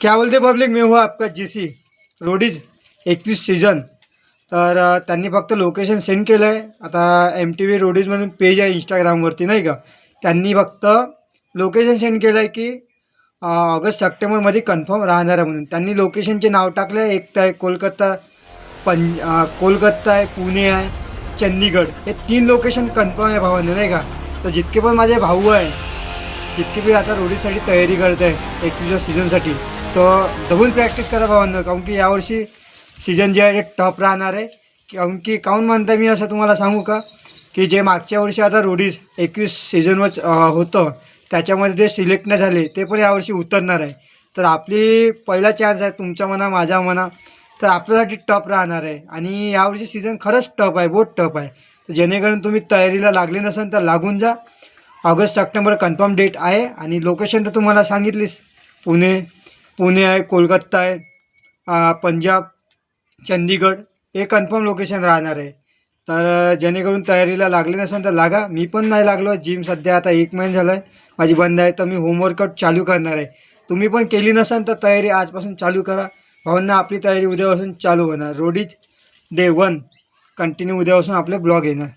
क्या बोलते पब्लिक, मैं हूँ आपका जीसी रोडीज 21 सीझन. तर त्यांनी फक्त लोकेशन सेंड केलं आहे. आता MTV रोडीज म्हणून पेज आहे इंस्टाग्रामवरती नाही का, त्यांनी फक्त लोकेशन सेंड केलं आहे की ऑगस्ट सप्टेंबरमध्ये कन्फर्म राहणार आहे म्हणून. त्यांनी लोकेशनचे नाव टाकलं आहे. एक तर आहे कोलकाता, कोलकाता आहे, पुणे आहे, चंदीगड, हे 3 लोकेशन कन्फर्म आहे भावांना नाही का. तर जितके पण माझे भाऊ आहे, जितके बी आता रोडीसाठी तयारी करत आहे 21व्या सीझनसाठी, तर दबून प्रॅक्टिस करा भावांना, काहून की यावर्षी सीझन जे आहे ते टफ राहणार आहे. काहून म्हणता मी असं तुम्हाला सांगू का, की जे मागच्या वर्षी आता रोडीज 21 सीझनवर होतं त्याच्यामध्ये ते सिलेक्ट नाही झाले, ते पण यावर्षी उतरणार आहे. तर आपली पहिला चान्स आहे, तुमच्या म्हणा माझ्या म्हणा, तर आपल्यासाठी टफ राहणार आहे. आणि यावर्षी सीझन खरंच टफ आहे, बहुत टफ आहे. तर जेणेकरून तुम्ही तयारीला लागले नसेल तर लागून जा. ऑगस्ट सप्टेंबर कन्फर्म डेट आहे. आणि लोकेशन तर तुम्हाला सांगितलीस, पुणे आहे, कोलकाता आहे, पंजाब, चंदीगड, हे कन्फर्म लोकेशन राहणार आहे. तर जेणेकरून तयारीला लागले नसेल तर लागा. मी पण नाही लागलो. जिम सध्या आता 1 महिना झाला आहे माझी बंद आहे, तर मी होमवर्कआउट चालू करणार आहे. तुम्ही पण केली नसेल तर तयारी आजपासून चालू करा भावांना. आपली तयारी उद्यापासून चालू होणार. रोडीज डे 1 कंटिन्यू उद्यापासून आपले ब्लॉग येणार.